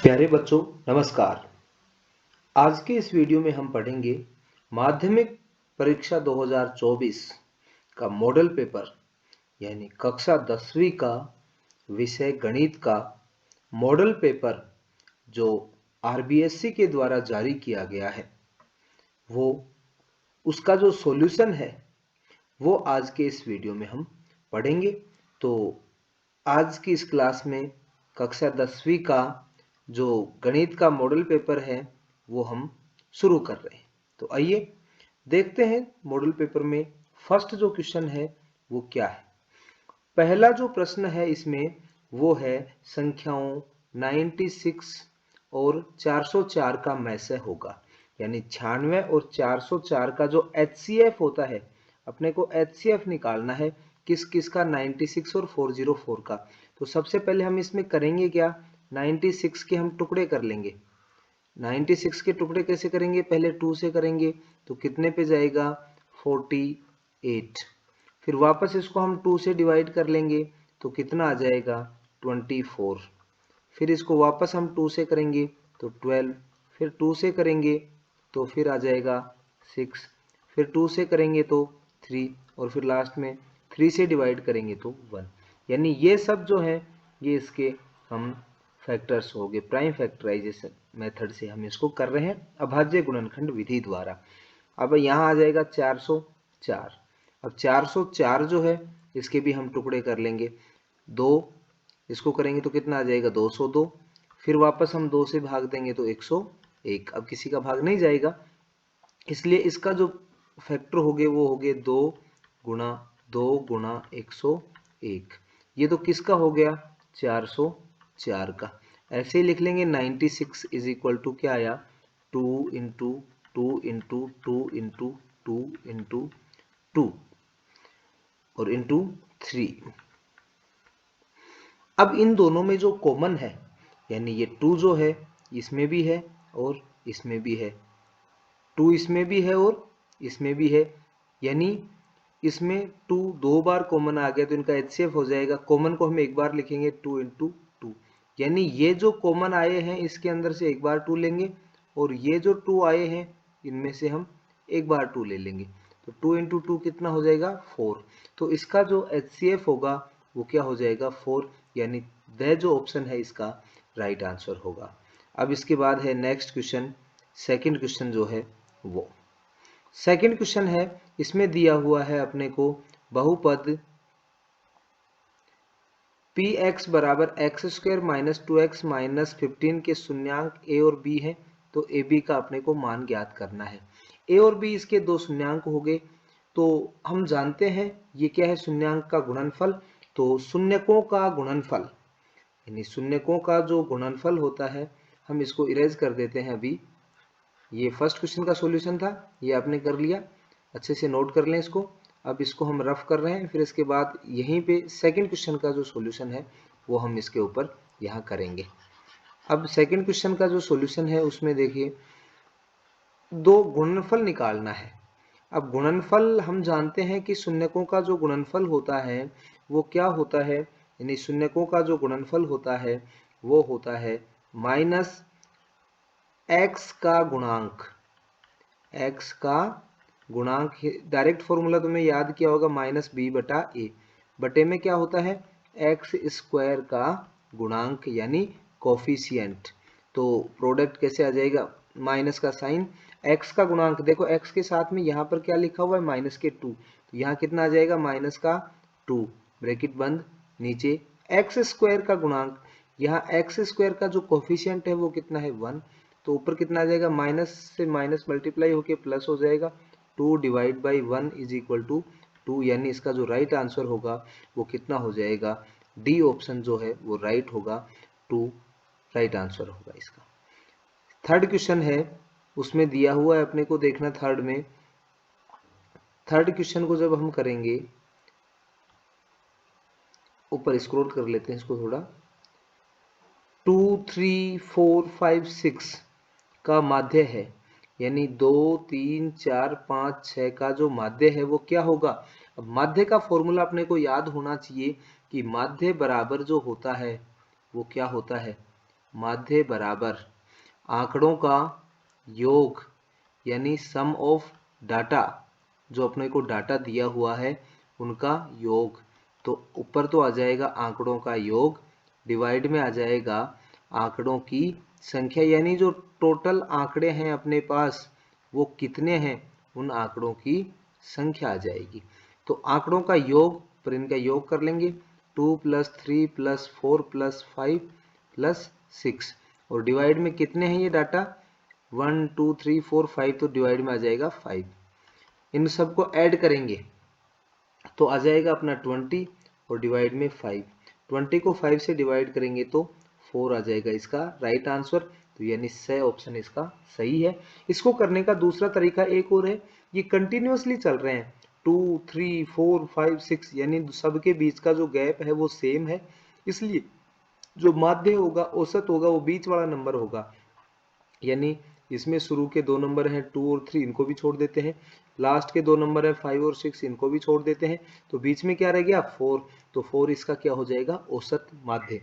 प्यारे बच्चों नमस्कार। आज के इस वीडियो में हम पढ़ेंगे माध्यमिक परीक्षा 2024 का मॉडल पेपर यानी कक्षा 10वीं का विषय गणित का मॉडल पेपर जो आरबीएससी के द्वारा जारी किया गया है वो उसका जो सॉल्यूशन है वो आज के इस वीडियो में हम पढ़ेंगे। तो आज की इस क्लास में कक्षा 10वीं का जो गणित का मॉडल पेपर है वो हम शुरू कर रहे हैं। तो आइए देखते हैं मॉडल पेपर में फर्स्ट जो क्वेश्चन है वो क्या है। पहला जो प्रश्न है इसमें वो है संख्याओं 96 और 404 का मैसे होगा, यानी 96 और 404 का जो HCF होता है, अपने को HCF निकालना है किस किस का, 96 और 404 का। तो सबसे पहले हम इसमें करेंगे क्या, 96 के हम टुकड़े कर लेंगे। 96 के टुकड़े कैसे करेंगे, पहले 2 से करेंगे तो कितने पे जाएगा 48। फिर वापस इसको हम 2 से डिवाइड कर लेंगे तो कितना आ जाएगा 24। फिर इसको वापस हम 2 से करेंगे तो 12। फिर 2 से करेंगे तो फिर आ जाएगा 6। फिर 2 से करेंगे तो 3 और फिर लास्ट में 3 से डिवाइड करेंगे तो 1। यानी ये सब जो है ये इसके हम फैक्टर्स हो गए। प्राइम फैक्टराइजेशन मेथड से हम इसको कर रहे हैं अभाज्य गुणनखंड विधि द्वारा। अब यहाँ आ जाएगा 404। अब 404 जो है इसके भी हम टुकड़े कर लेंगे। 2 इसको करेंगे तो कितना आ जाएगा 202। फिर वापस हम 2 से भाग देंगे तो 101। अब किसी का भाग नहीं जाएगा, इसलिए इसका जो फैक्टर हो गए वो हो गए 2 गुणा 101। ये तो किसका हो गया 404 का। ऐसे ही लिख लेंगे 96 इज इक्वल टू क्या आया 2 इंटू 2 इंटू 2 इंटू 2 इंटू 2 और इंटू 3। अब इन दोनों में जो कॉमन है, यानी ये 2 जो है इसमें भी है और इसमें भी है, 2 इसमें भी है और इसमें भी है, यानी इसमें 2 दो बार कॉमन आ गया तो इनका HCF हो जाएगा। कॉमन को हम एक बार लिखेंगे 2 इंटू 2, यानी ये जो कॉमन आए हैं इसके अंदर से एक बार 2 लेंगे और ये जो 2 आए हैं इनमें से हम एक बार 2 ले लेंगे। तो 2 इंटू 2 कितना हो जाएगा 4। तो इसका जो HCF होगा वो क्या हो जाएगा 4, यानी वह जो ऑप्शन है इसका राइट आंसर होगा। अब इसके बाद है नेक्स्ट क्वेश्चन, सेकंड क्वेश्चन जो है वो सेकंड क्वेश्चन है। इसमें दिया हुआ है अपने को बहुपद px बराबर x square minus 2x minus 15 के शून्यांक a और b है। तो ए बी का अपने को मान ज्ञात करना है। a और b इसके दो शून्यांक हो गए। तो हम जानते हैं ये क्या है, शून्यांक का गुणनफल। तो शून्यकों का गुणनफल यानी शून्यकों का जो गुणनफल होता है हम इसको इरेज कर देते हैं। अभी ये फर्स्ट क्वेश्चन का सॉल्यूशन था, ये आपने कर लिया, अच्छे से नोट कर लें इसको। अब इसको हम रफ कर रहे हैं, फिर इसके बाद यहीं पे सेकंड क्वेश्चन का जो सॉल्यूशन है वो हम इसके ऊपर यहाँ करेंगे। अब सेकंड क्वेश्चन का जो सॉल्यूशन है उसमें देखिए दो गुणनफल निकालना है। अब गुणनफल हम जानते हैं कि शून्यकों का जो गुणनफल होता है वो क्या होता है, यानी शून्यकों का जो गुणनफल होता है वो होता है माइनस एक्स का गुणांक। एक्स का गुणांक डायरेक्ट फॉर्मूला तुम्हें याद किया होगा माइनस बी बटा ए। बटे में क्या होता है एक्स स्क्वायर का गुणांक यानी कोफिशिएंट। तो प्रोडक्ट कैसे आ जाएगा, माइनस का साइन, एक्स का गुणांक देखो एक्स के साथ में यहाँ पर क्या लिखा हुआ है माइनस के 2, तो यहाँ कितना आ जाएगा माइनस का 2 ब्रैकेट बंद, नीचे एक्स स्क्वायर का गुणांक, यहाँ एक्स स्क्वायर का जो कोफिशिएंट है वो कितना है 1, तो ऊपर कितना आ जाएगा माइनस से माइनस मल्टीप्लाई होके प्लस हो जाएगा। 2 divide by 1 is equal to 2, यानी इसका जो राइट आंसर होगा वो कितना हो जाएगा, डी ऑप्शन जो है वो राइट होगा, 2 राइट आंसर होगा इसका। थर्ड क्वेश्चन है उसमें दिया हुआ है अपने को देखना, थर्ड क्वेश्चन को जब हम करेंगे, ऊपर स्क्रॉल कर लेते हैं इसको थोड़ा, 2 3 4 5 6 का माध्य है, यानी 2 3 4 5 6 का जो माध्य है वो क्या होगा। अब माध्य का फॉर्मूला अपने को याद होना चाहिए कि माध्य बराबर जो होता है वो क्या होता है, माध्य बराबर आंकड़ों का योग यानी सम ऑफ डाटा, जो अपने को डाटा दिया हुआ है उनका योग। तो ऊपर तो आ जाएगा आंकड़ों का योग, डिवाइड में आ जाएगा आंकड़ों की संख्या, यानी जो टोटल आंकड़े हैं अपने पास वो कितने हैं, उन आंकड़ों की संख्या आ जाएगी। तो आंकड़ों का योग पर इनका योग कर लेंगे, 2 + 3 + 4 + 5 + 6, और डिवाइड में कितने हैं ये डाटा, 1 2 3 4 5, तो डिवाइड में आ जाएगा 5। इन सबको ऐड करेंगे तो आ जाएगा अपना 20 और डिवाइड में 5। 20 को 5 से डिवाइड करेंगे तो 4 आ जाएगा इसका राइट आंसर। तो यानी स ऑप्शन इसका सही है। इसको करने का दूसरा तरीका एक और है, ये कंटिन्यूअसली चल रहे हैं 2 3 4 5 6, यानी सबके बीच का जो गैप है वो सेम है, इसलिए जो माध्य होगा, औसत होगा, वो बीच वाला नंबर होगा। यानी इसमें शुरू के 2 नंबर हैं 2 और 3, इनको भी छोड़ देते हैं, लास्ट के 2 नंबर है 5 और 6, इनको भी छोड़ देते हैं, तो बीच में क्या रह गया 4। तो 4 इसका क्या हो जाएगा, औसत माध्य।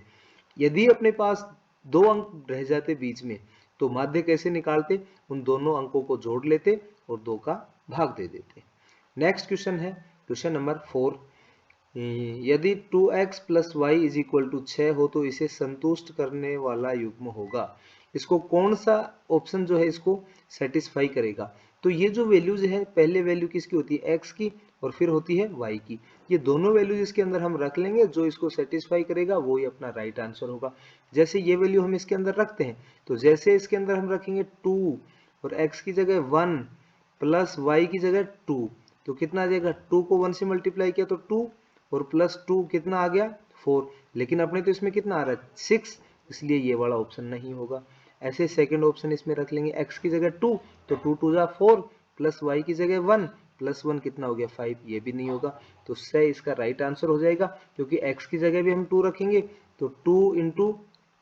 यदि अपने पास 2 अंक रह जाते बीच में तो माध्य कैसे निकालते, उन दोनों अंकों को जोड़ लेते और 2 का भाग दे देते। नेक्स्ट क्वेश्चन है क्वेश्चन नंबर 4। यदि 2x + y = 6 हो तो इसे संतुष्ट करने वाला युग्म होगा। इसको कौन सा ऑप्शन जो है इसको सेटिस्फाई करेगा। तो ये जो वैल्यूज है, पहले वैल्यू किसकी होती है, x की, और फिर होती है y की। ये दोनों वैल्यूज इसके अंदर हम रख लेंगे, जो इसको सेटिस्फाई करेगा वो ही अपना राइट आंसर होगा। जैसे ये वैल्यू हम इसके अंदर रखते हैं, तो जैसे इसके अंदर हम रखेंगे 2 और x की जगह 1 + y की जगह 2, तो कितना आ जाएगा, 2 को 1 से मल्टीप्लाई किया तो 2 और +2 कितना आ गया 4, लेकिन अपने तो इसमें कितना आ रहा है 6, इसलिए ये वाला ऑप्शन नहीं होगा। ऐसे सेकंड ऑप्शन इसमें रख लेंगे, x की जगह 2 तो 2 2 जा 4 प्लस y की जगह 1 प्लस 1 कितना हो गया 5, ये भी नहीं होगा। तो से इसका राइट आंसर हो जाएगा, क्योंकि x की जगह भी हम 2 रखेंगे तो 2 ×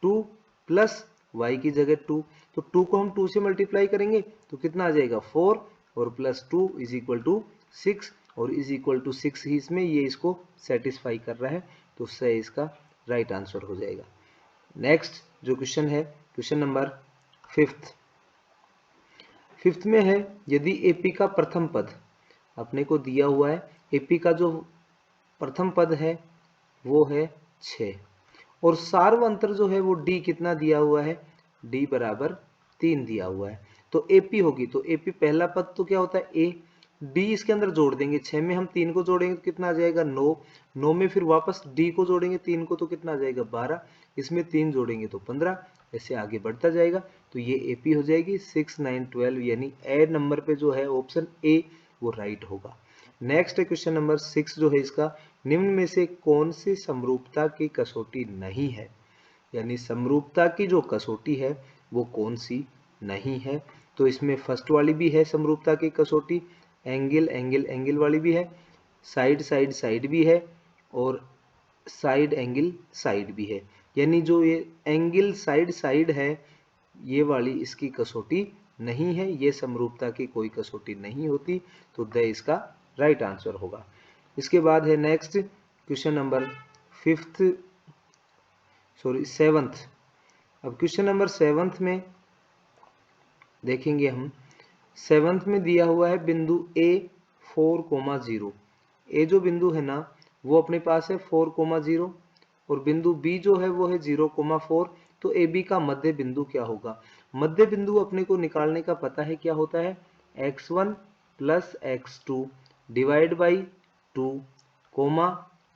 2 प्लस y की जगह 2, तो 2 को हम 2 से मल्टीप्लाई करेंगे तो कितना आ जाएगा 4 और +2 = 6, और =6 ही इसमें ये इसको सेटिस्फाई कर रहा है, तो से इसका राइट आंसर हो जाएगा। नेक्स्ट जो क्वेश्चन है क्वेश्चन नंबर 5th में है, यदि एपी का प्रथम पद अपने को दिया हुआ है, एपी का जो प्रथम पद है वो है 6, और सार्वअंतर जो है वो डी कितना दिया हुआ है, डी बराबर 3 दिया हुआ है। तो एपी होगी, तो एपी पहला पद तो क्या होता है ए, डी इसके अंदर जोड़ देंगे, 6 में हम 3 को जोड़ेंगे तो कितना आ जाएगा 9, 9 में फिर वापस डी को जोड़ेंगे 3 को तो कितना आ जाएगा 12, इसमें 3 जोड़ेंगे तो 15, ऐसे आगे बढ़ता जाएगा। तो ये एपी हो जाएगी 6 9 12, यानी ए नंबर पे जो है ऑप्शन ए वो राइट होगा। नेक्स्ट है क्वेश्चन नंबर 6 जो है इसका, निम्न में से कौन सी समरूपता की कसौटी नहीं है, यानी समरूपता की जो कसौटी है वो कौन सी नहीं है। तो इसमें फर्स्ट वाली भी है समरूपता की कसौटी, एंगल एंगल एंगल वाली भी है, साइड साइड साइड भी है, और साइड एंगल साइड भी है। यानी जो ये एंगल साइड साइड है ये वाली इसकी कसौटी नहीं है, ये समरूपता की कोई कसौटी नहीं होती, तो द इसका राइट आंसर होगा। इसके बाद है नेक्स्ट क्वेश्चन नंबर 7th। अब क्वेश्चन नंबर 7th में देखेंगे हम, 7th में दिया हुआ है बिंदु A 4,0, ए जो बिंदु है ना वो अपने पास है 4,0, और बिंदु B जो है वो है 0,4। तो AB का मध्य बिंदु क्या होगा, मध्य बिंदु अपने को निकालने का पता है क्या होता है, x1 + x2 divide by 2,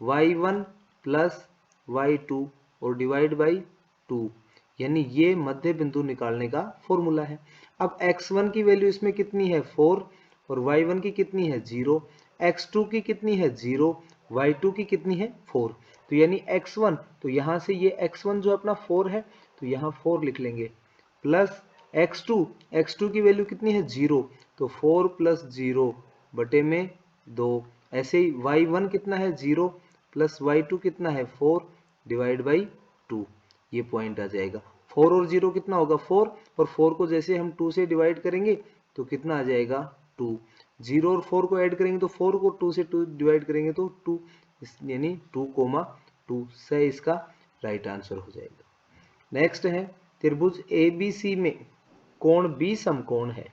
y1 + y2 और डिवाइड बाई 2, यानी ये मध्य बिंदु निकालने का फॉर्मूला है। अब x1 की वैल्यू इसमें कितनी है 4, और y1 की कितनी है 0, x2 की कितनी है 0, y2 की कितनी है 4, तो यानी x1, तो यहाँ से ये x1 जो अपना 4 है तो यहाँ 4 लिख लेंगे, प्लस x2 की वैल्यू कितनी है 0, तो 4 + 0 बटे में 2, ऐसे ही y1 कितना है 0 प्लस y2 कितना है 4 डिवाइड बाई 2, ये पॉइंट आ जाएगा। 4 और 0 कितना होगा 4, और 4 को जैसे हम 2 से डिवाइड करेंगे तो कितना आ जाएगा 2, 0 और 4 को ऐड करेंगे तो 4 को 2 से 2 डिवाइड करेंगे तो 2, यानी 2,2 से इसका राइट आंसर हो जाएगा। नेक्स्ट है त्रिभुज ABC में कोण B समकोण है।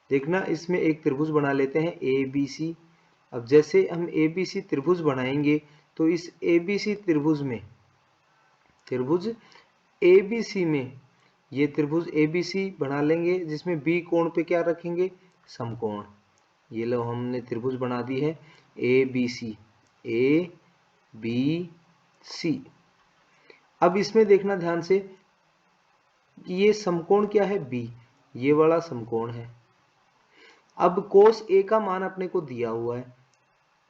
देखना, इसमें एक त्रिभुज बना लेते हैं ABC। अब जैसे हम ABC त्रिभुज बनाएंगे तो इस ABC त्रिभुज ABC में ये त्रिभुज ABC बना लेंगे, जिसमें B कोण पे क्या रखेंगे, समकोण। ये लो हमने त्रिभुज बना दी है ABC। अब इसमें देखना ध्यान से, ये समकोण क्या है, B, ये वाला समकोण है। अब cos A का मान अपने को दिया हुआ है,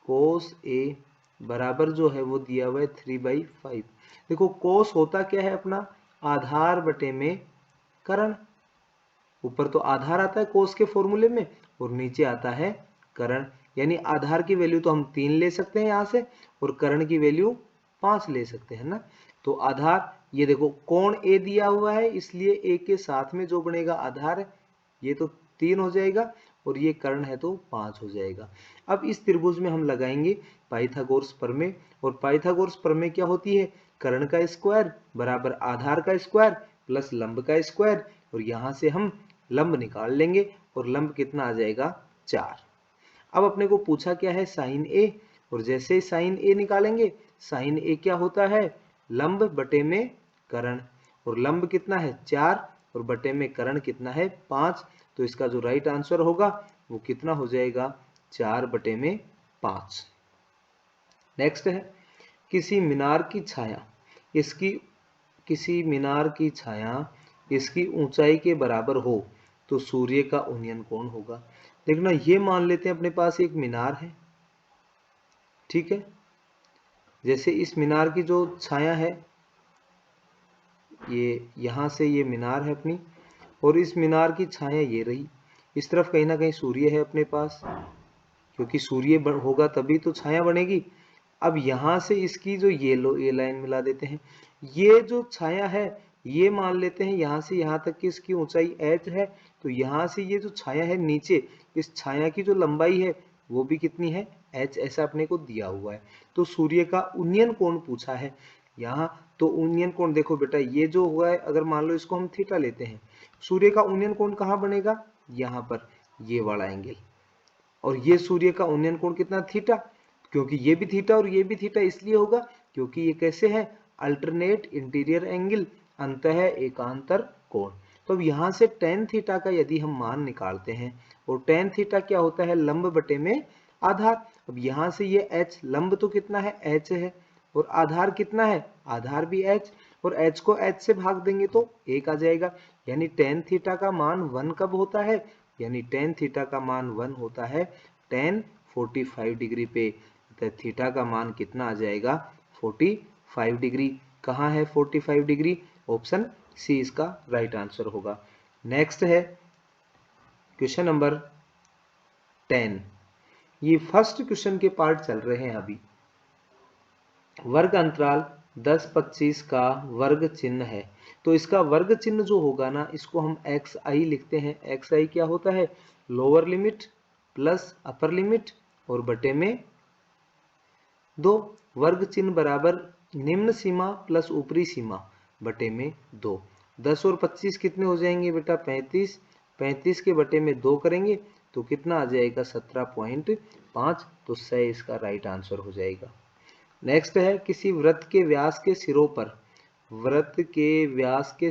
cos A बराबर जो है वो दिया हुआ है 3/5। देखो cos होता क्या है अपना, आधार बटे में कर्ण। ऊपर तो आधार आता है cos के फॉर्मूले में और नीचे आता है कर्ण, यानी आधार की वैल्यू तो हम 3 ले सकते हैं यहाँ से और कर्ण की वैल्यू 5 ले सकते हैं ना। तो आधार, ये देखो कोण A दिया हुआ है, इसलिए A के साथ में जो बनेगा आधार ये तो 3 हो जाएगा और ये कर्ण है तो 5 हो जाएगा। अब इस त्रिभुज में हम लगाएंगे पाइथागोरस प्रमेय, और पाइथागोरस प्रमेय क्या होती है, कर्ण का स्क्वायर बराबर आधार का स्क्वायर प्लस लंब का स्क्वायर, और यहाँ से हम लंब निकाल लेंगे और लंब कितना आ जाएगा, 4। अब अपने को पूछा क्या है, साइन A, और जैसे साइन A निकालेंगे, साइन A क्या होता है, लंब बटे में कर्ण, और लंब कितना है 4 और बटे में कर्ण कितना है 5। तो इसका जो राइट आंसर होगा वो कितना हो जाएगा, 4 बटे में 5। नेक्स्ट है, किसी मीनार की छाया इसकी ऊंचाई के बराबर हो तो सूर्य का उन्नयन कोण होगा। देखना, ये मान लेते हैं अपने पास एक मीनार है, ठीक है। जैसे इस मीनार की जो छाया है, ये यहां से ये मीनार है अपनी, और इस मीनार की छाया ये रही। इस तरफ कहीं ना कहीं सूर्य है अपने पास, क्योंकि सूर्य होगा तभी तो छाया बनेगी। अब यहां से इसकी जो ये लाइन मिला देते हैं, ये जो छाया है ये मान लेते हैं यहां से यहां तक की इसकी ऊंचाई h है। तो यहां से ये जो छाया है नीचे, इस छाया की जो लंबाई है वो भी कितनी है, h, ऐसा अपने को दिया हुआ है। तो सूर्य का उन्नयन कोण पूछा है यहाँ। तो उन्नयन कोण देखो बेटा, ये जो हुआ है, अगर मान लो इसको हम थीटा लेते हैं, सूर्य का उन्नयन कोण कहाँ बनेगा, यहाँ पर ये वाला एंगल। और ये सूर्य का उन्नयन कोण कितना, थीटा, क्योंकि ये भी थीटा और ये भी थीटा इसलिए होगा क्योंकि ये कैसे है, अल्टरनेट इंटीरियर एंगल, अंतः एकांतर कोण। तो अब यहाँ से tan थीटा का यदि हम मान निकालते हैं, और tan थीटा क्या होता है, लंब बटे में आधार। अब यहाँ से ये h, लंब तो कितना है, h है, और आधार कितना है, आधार भी h, और h को h से भाग देंगे तो 1 आ जाएगा। यानी tan थीटा का मान 1 कब होता है, यानी tan थीटा का मान 1 होता है tan 45 डिग्री पे। तो थीटा का मान कितना आ जाएगा, 45 डिग्री। कहाँ है 45 डिग्री, ऑप्शन सी इसका राइट आंसर होगा। नेक्स्ट है क्वेश्चन नंबर 10। ये फर्स्ट क्वेश्चन के पार्ट चल रहे हैं अभी। वर्ग अंतराल 10-25 का वर्ग चिन्ह है, तो इसका वर्ग चिन्ह जो होगा ना, इसको हम xi लिखते हैं। xi क्या होता है, lower limit plus upper limit और बटे में 2। वर्ग चिन्ह बराबर निम्न सीमा प्लस ऊपरी सीमा बटे में 2। 10 और 25 कितने हो जाएंगे बेटा, 35। 35 के बटे में 2 करेंगे तो कितना आ जाएगा, 17.5। तो 6 इसका राइट आंसर हो जाएगा। नेक्स्ट है, किसी वृत्त के व्यास के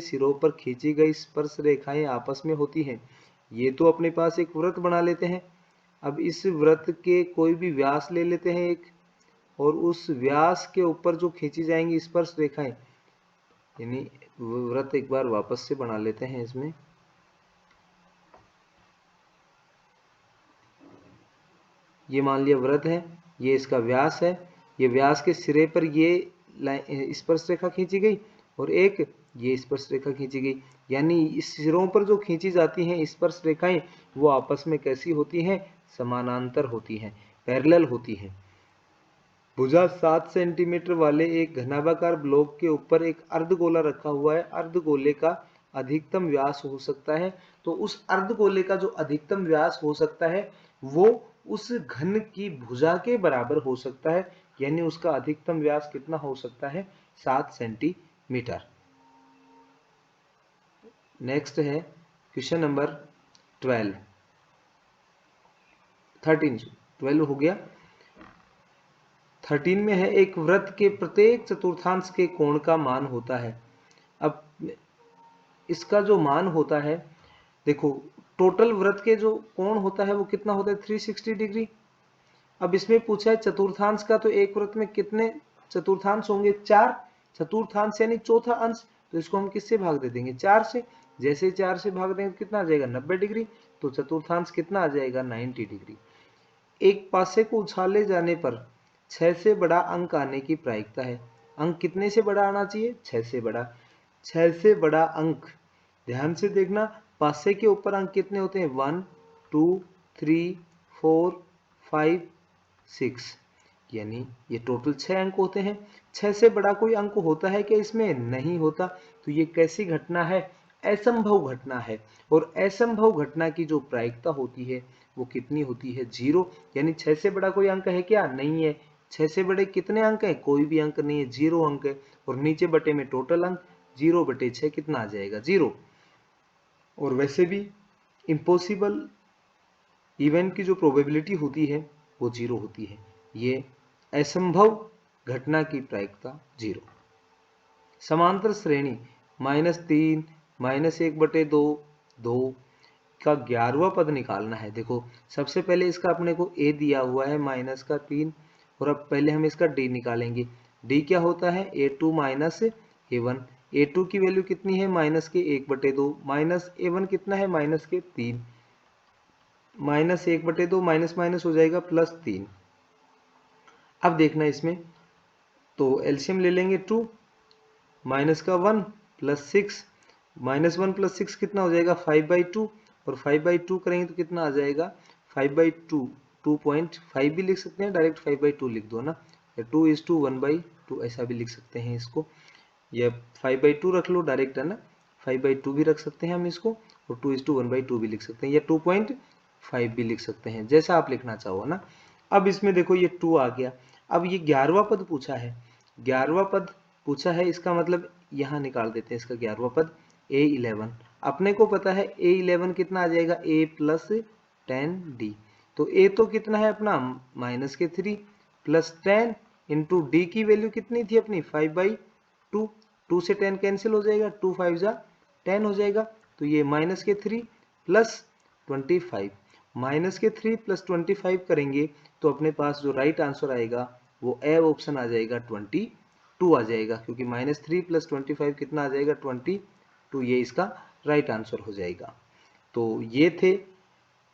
सिरों पर खींची गई स्पर्श रेखाएं आपस में होती हैं। ये तो अपने पास एक वृत्त बना लेते हैं। अब इस वृत्त के कोई भी व्यास ले लेते हैं एक, और उस व्यास के ऊपर जो खींची जाएंगी स्पर्श रेखाएं, यानी वृत्त एक बार वापस से बना लेते हैं। इसमें ये मान लिया वृत्त है, ये इसका व्यास है, ये व्यास के सिरे पर ये स्पर्श रेखा खींची गई और एक ये स्पर्श रेखा खींची गई। यानी इस सिरों पर जो खींची जाती हैं स्पर्श रेखाएं वो आपस में कैसी होती हैं, समानांतर होती हैं, पैरेलल होती हैं। भुजा 7 सेंटीमीटर वाले एक घनाभाकार ब्लॉक के ऊपर एक अर्धगोला रखा हुआ है। अर्धगोले का अधिकतम व्यास हो सकता है, तो उस अर्धगोले का जो अधिकतम व्यास हो सकता है वो उस घन की भुजा के बराबर हो सकता है। यानी उसका अधिकतम व्यास कितना हो सकता है, 7 सेंटीमीटर। नेक्स्ट है क्वेश्चन नंबर 12 हो गया। 13 में है एक वृत्त के प्रत्येक चतुर्थांश के कोण का मान होता है। अब इसका जो मान होता है, देखो टोटल वृत्त के जो कोण होता है वो कितना होता है 360 डिग्री। अब इसमें पूछा है चतुर्थांश का, तो एक वृत्त में कितने चतुर्थांश होंगे 4 चतुर्थांश यानी चौथा अंश, तो इसको हम किससे भाग दे देंगे 4 से। जैसे 4 से भाग देंगे कितना आ जाएगा 90 डिग्री, तो चतुर्थांश कितना आ जाएगा 90 डिग्री। एक पासे को उछाले जाने पर 6 से बड़ा अंक आने की प्रायिकता है। अंक कितने से बड़ा आना चाहिए 6 से बड़ा। 6 से बड़ा अंक, ध्यान से देखना, पासे के ऊपर अंक कितने होते हैं 1 2 3 4 5 6, यानी ये टोटल 6 अंक होते हैं। 6 से बड़ा कोई अंक होता है क्या इसमें, नहीं होता। तो ये कैसी घटना है, असंभव घटना है। और असंभव घटना की जो प्रायिकता होती है वो कितनी होती है 0, यानी 6 से बड़ा कोई अंक है क्या, नहीं है। 6 से बड़े कितने अंक है, कोई भी अंक नहीं है, 0 अंक है। और नीचे बटे में टोटल अंक 0/6 कितना आ जाएगा 0। और वैसे भी इम्पॉसिबल इवेंट की जो प्रोबेबिलिटी होती है वो 0 होती है। ये असंभव घटना की प्रायिकता 0। समांतर श्रेणी -3 -1/2 2 का 11वां पद निकालना है। देखो सबसे पहले इसका अपने को a दिया हुआ है -3, और अब पहले हम इसका d निकालेंगे। d क्या होता है a2 -a1। a2 की वैल्यू कितनी है -1/2, -a1 कितना है -3, -1/2 माइनस माइनस हो जाएगा +3। अब देखना इसमें, तो एलसीएम ले लेंगे 2, माइनस का 1 +6, -1 + 6 कितना हो जाएगा 5/2, और 5/2 करेंगे तो कितना आ जाएगा 5/2, 2.5 भी लिख सकते हैं, डायरेक्ट 5/2 लिख दो ना, 2:1/2 ऐसा भी लिख सकते हैं इसको, या 5/2 रख लो डायरेक्ट, है ना, 5/2 भी रख सकते हैं हम इसको, और 2:1/2 भी लिख सकते हैं, या 2.5 भी लिख सकते हैं, जैसा आप लिखना चाहो ना। अब इसमें देखो ये 2 आ गया। अब ये 11वां पद पूछा है, 11वां पद पूछा है, इसका मतलब यहाँ निकाल देते हैं इसका 11वां पद a11। अपने को पता है a11 कितना आ जाएगा a + 10d, तो a तो कितना है अपना -3 + 10 इंटू d की वैल्यू कितनी थी अपनी 5/2, 2 से 10 कैंसिल हो जाएगा, 2 5 जा 10 हो जाएगा, तो ये -3 + 25, -3 + 25 करेंगे तो अपने पास जो राइट आंसर आएगा वो ए ऑप्शन आ जाएगा 22 आ जाएगा, क्योंकि -3 + 25 कितना आ जाएगा 22, ये इसका राइट आंसर हो जाएगा। तो ये थे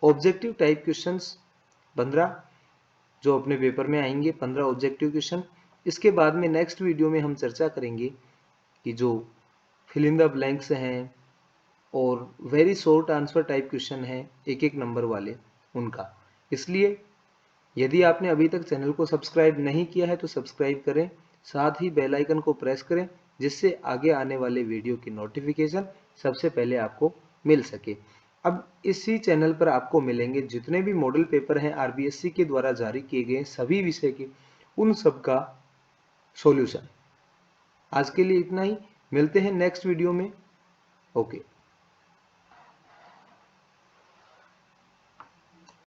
ऑब्जेक्टिव टाइप क्वेश्चंस 15 जो अपने पेपर में आएंगे, 15 ऑब्जेक्टिव क्वेश्चन। इसके बाद में नेक्स्ट वीडियो में हम चर्चा करेंगे कि जो फिल इन द ब्लैंक्स हैं और very short answer type question हैं एक एक नंबर वाले, उनका। इसलिए यदि आपने अभी तक चैनल को सब्सक्राइब नहीं किया है तो सब्सक्राइब करें, साथ ही बेल आइकन को प्रेस करें, जिससे आगे आने वाले वीडियो की नोटिफिकेशन सबसे पहले आपको मिल सके। अब इसी चैनल पर आपको मिलेंगे जितने भी मॉडल पेपर हैं आरबीएससी के द्वारा जारी किए गए सभी विषय के, उन सब का सॉल्यूशन। आज के लिए इतना ही, मिलते हैं नेक्स्ट वीडियो में। ओके।